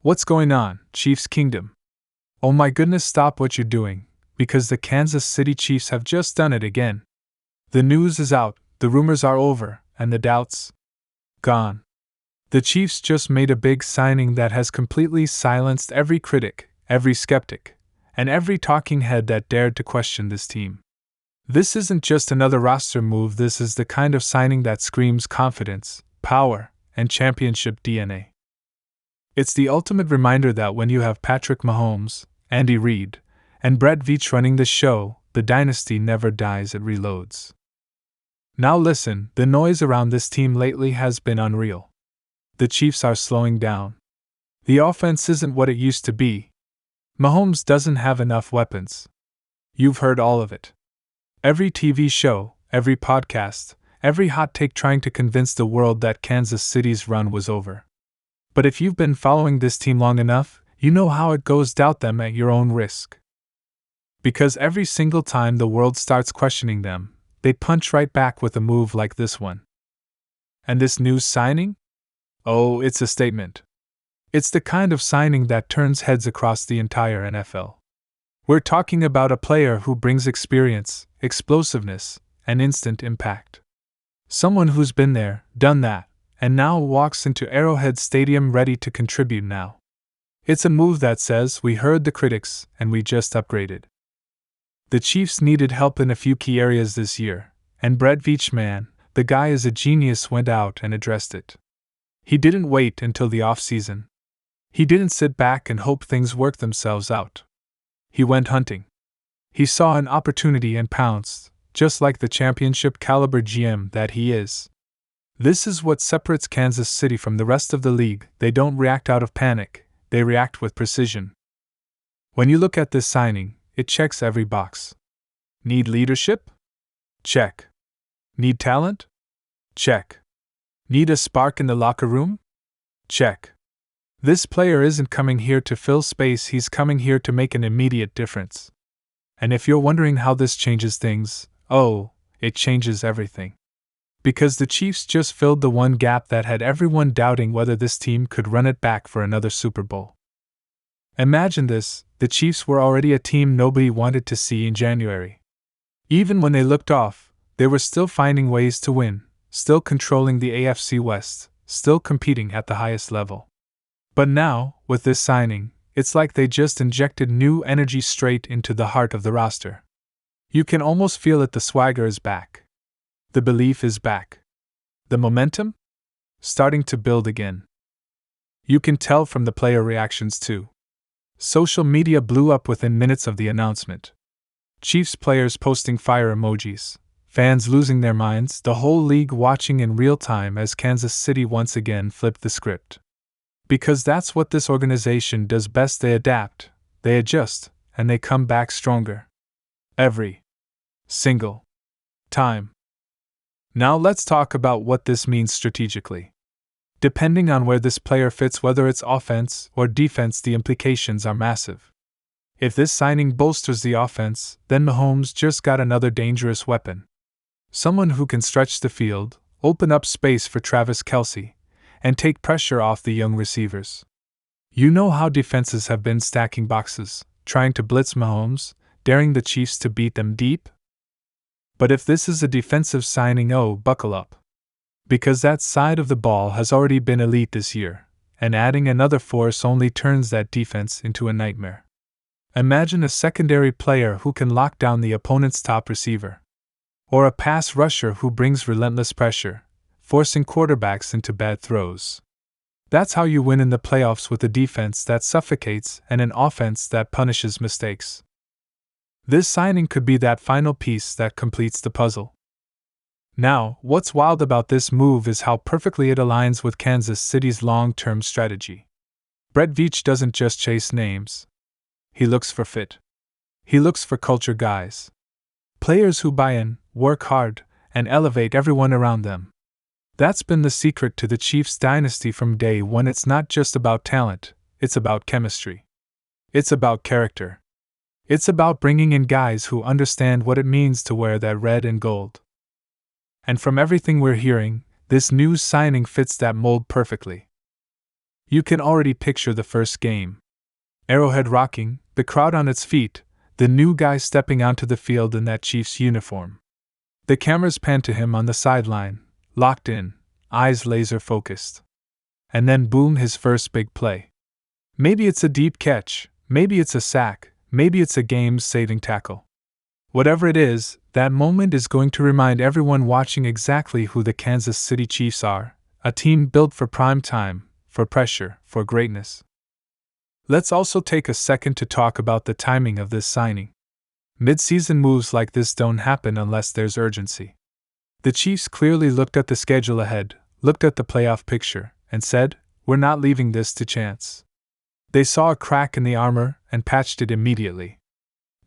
What's going on, Chiefs Kingdom? Oh my goodness, stop what you're doing, because the Kansas City Chiefs have just done it again. The news is out, the rumors are over, and the doubts gone. The Chiefs just made a big signing that has completely silenced every critic, every skeptic, and every talking head that dared to question this team. This isn't just another roster move, this is the kind of signing that screams confidence, power, and championship DNA. It's the ultimate reminder that when you have Patrick Mahomes, Andy Reid, and Brett Veach running the show, the dynasty never dies, it reloads. Now listen, the noise around this team lately has been unreal. The Chiefs are slowing down. The offense isn't what it used to be. Mahomes doesn't have enough weapons. You've heard all of it. Every TV show, every podcast, every hot take trying to convince the world that Kansas City's run was over. But if you've been following this team long enough, you know how it goes. Doubt them at your own risk. Because every single time the world starts questioning them, they punch right back with a move like this one. And this new signing? Oh, it's a statement. It's the kind of signing that turns heads across the entire NFL. We're talking about a player who brings experience, explosiveness, and instant impact. Someone who's been there, done that, and now walks into Arrowhead Stadium ready to contribute now. It's a move that says, we heard the critics, and we just upgraded. The Chiefs needed help in a few key areas this year, and Brett Veach, man, the guy is a genius, went out and addressed it. He didn't wait until the offseason. He didn't sit back and hope things worked themselves out. He went hunting. He saw an opportunity and pounced, just like the championship caliber GM that he is. This is what separates Kansas City from the rest of the league. They don't react out of panic, they react with precision. When you look at this signing, it checks every box. Need leadership? Check. Need talent? Check. Need a spark in the locker room? Check. This player isn't coming here to fill space, he's coming here to make an immediate difference. And if you're wondering how this changes things, oh, it changes everything. Because the Chiefs just filled the one gap that had everyone doubting whether this team could run it back for another Super Bowl. Imagine this, the Chiefs were already a team nobody wanted to see in January. Even when they looked off, they were still finding ways to win, still controlling the AFC West, still competing at the highest level. But now, with this signing, it's like they just injected new energy straight into the heart of the roster. You can almost feel it, the swagger is back. The belief is back. The momentum? Starting to build again. You can tell from the player reactions too. Social media blew up within minutes of the announcement. Chiefs players posting fire emojis, fans losing their minds, the whole league watching in real time as Kansas City once again flipped the script. Because that's what this organization does best, they adapt, they adjust, and they come back stronger. Every single time. Now let's talk about what this means strategically. Depending on where this player fits, whether it's offense or defense, the implications are massive. If this signing bolsters the offense, then Mahomes just got another dangerous weapon. Someone who can stretch the field, open up space for Travis Kelce, and take pressure off the young receivers. You know how defenses have been stacking boxes, trying to blitz Mahomes, daring the Chiefs to beat them deep? But if this is a defensive signing, oh, buckle up. Because that side of the ball has already been elite this year, and adding another force only turns that defense into a nightmare. Imagine a secondary player who can lock down the opponent's top receiver. Or a pass rusher who brings relentless pressure, forcing quarterbacks into bad throws. That's how you win in the playoffs, with a defense that suffocates and an offense that punishes mistakes. This signing could be that final piece that completes the puzzle. Now, what's wild about this move is how perfectly it aligns with Kansas City's long-term strategy. Brett Veach doesn't just chase names. He looks for fit. He looks for culture guys. Players who buy in, work hard, and elevate everyone around them. That's been the secret to the Chiefs' dynasty from day one. It's not just about talent, it's about chemistry. It's about character. It's about bringing in guys who understand what it means to wear that red and gold. And from everything we're hearing, this new signing fits that mold perfectly. You can already picture the first game. Arrowhead rocking, the crowd on its feet, the new guy stepping onto the field in that Chiefs uniform. The cameras pan to him on the sideline, locked in, eyes laser focused. And then boom, his first big play. Maybe it's a deep catch, maybe it's a sack, maybe it's a game-saving tackle. Whatever it is, that moment is going to remind everyone watching exactly who the Kansas City Chiefs are, a team built for prime time, for pressure, for greatness. Let's also take a second to talk about the timing of this signing. Mid-season moves like this don't happen unless there's urgency. The Chiefs clearly looked at the schedule ahead, looked at the playoff picture, and said, "We're not leaving this to chance." They saw a crack in the armor and patched it immediately.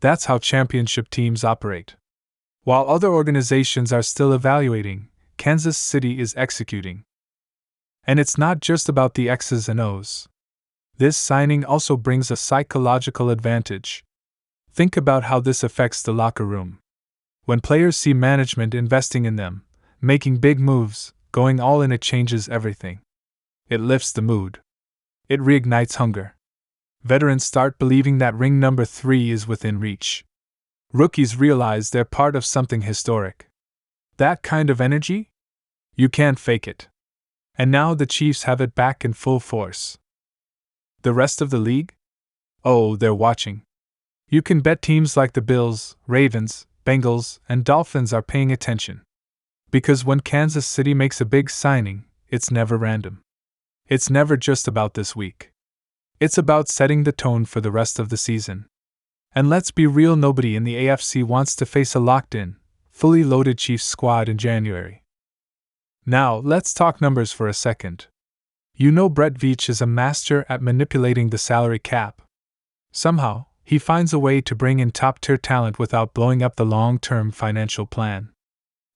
That's how championship teams operate. While other organizations are still evaluating, Kansas City is executing. And it's not just about the X's and O's. This signing also brings a psychological advantage. Think about how this affects the locker room. When players see management investing in them, making big moves, going all in, it changes everything. It lifts the mood. It reignites hunger. Veterans start believing that ring number 3 is within reach. Rookies realize they're part of something historic. That kind of energy? You can't fake it. And now the Chiefs have it back in full force. The rest of the league? Oh, they're watching. You can bet teams like the Bills, Ravens, Bengals, and Dolphins are paying attention. Because when Kansas City makes a big signing, it's never random. It's never just about this week. It's about setting the tone for the rest of the season. And let's be real, nobody in the AFC wants to face a locked-in, fully loaded Chiefs squad in January. Now, let's talk numbers for a second. You know Brett Veach is a master at manipulating the salary cap. Somehow, he finds a way to bring in top-tier talent without blowing up the long-term financial plan.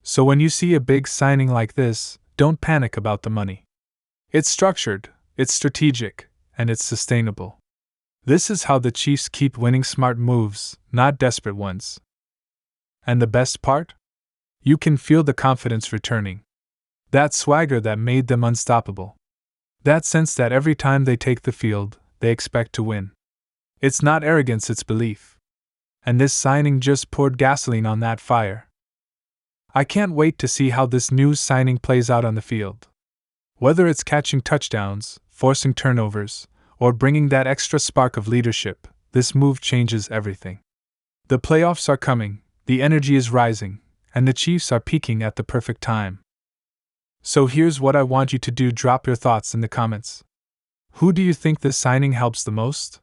So when you see a big signing like this, don't panic about the money. It's structured, it's strategic, and it's sustainable. This is how the Chiefs keep winning: smart moves, not desperate ones. And the best part? You can feel the confidence returning. That swagger that made them unstoppable. That sense that every time they take the field, they expect to win. It's not arrogance, it's belief. And this signing just poured gasoline on that fire. I can't wait to see how this new signing plays out on the field. Whether it's catching touchdowns, forcing turnovers, or bringing that extra spark of leadership, this move changes everything. The playoffs are coming, the energy is rising, and the Chiefs are peaking at the perfect time. So here's what I want you to do: drop your thoughts in the comments. Who do you think this signing helps the most?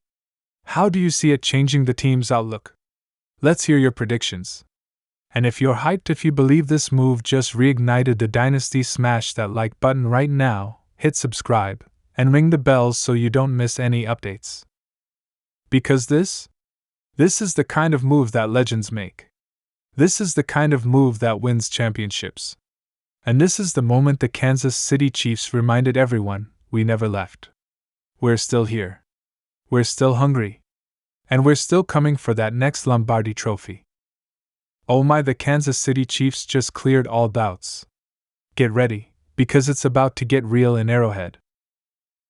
How do you see it changing the team's outlook? Let's hear your predictions. And if you're hyped, if you believe this move just reignited the dynasty, smash that like button right now, hit subscribe, and ring the bells so you don't miss any updates. Because this is the kind of move that legends make. This is the kind of move that wins championships. And this is the moment the Kansas City Chiefs reminded everyone: we never left. We're still here. We're still hungry. And we're still coming for that next Lombardi trophy. Oh my, the Kansas City Chiefs just cleared all doubts. Get ready, because it's about to get real in Arrowhead.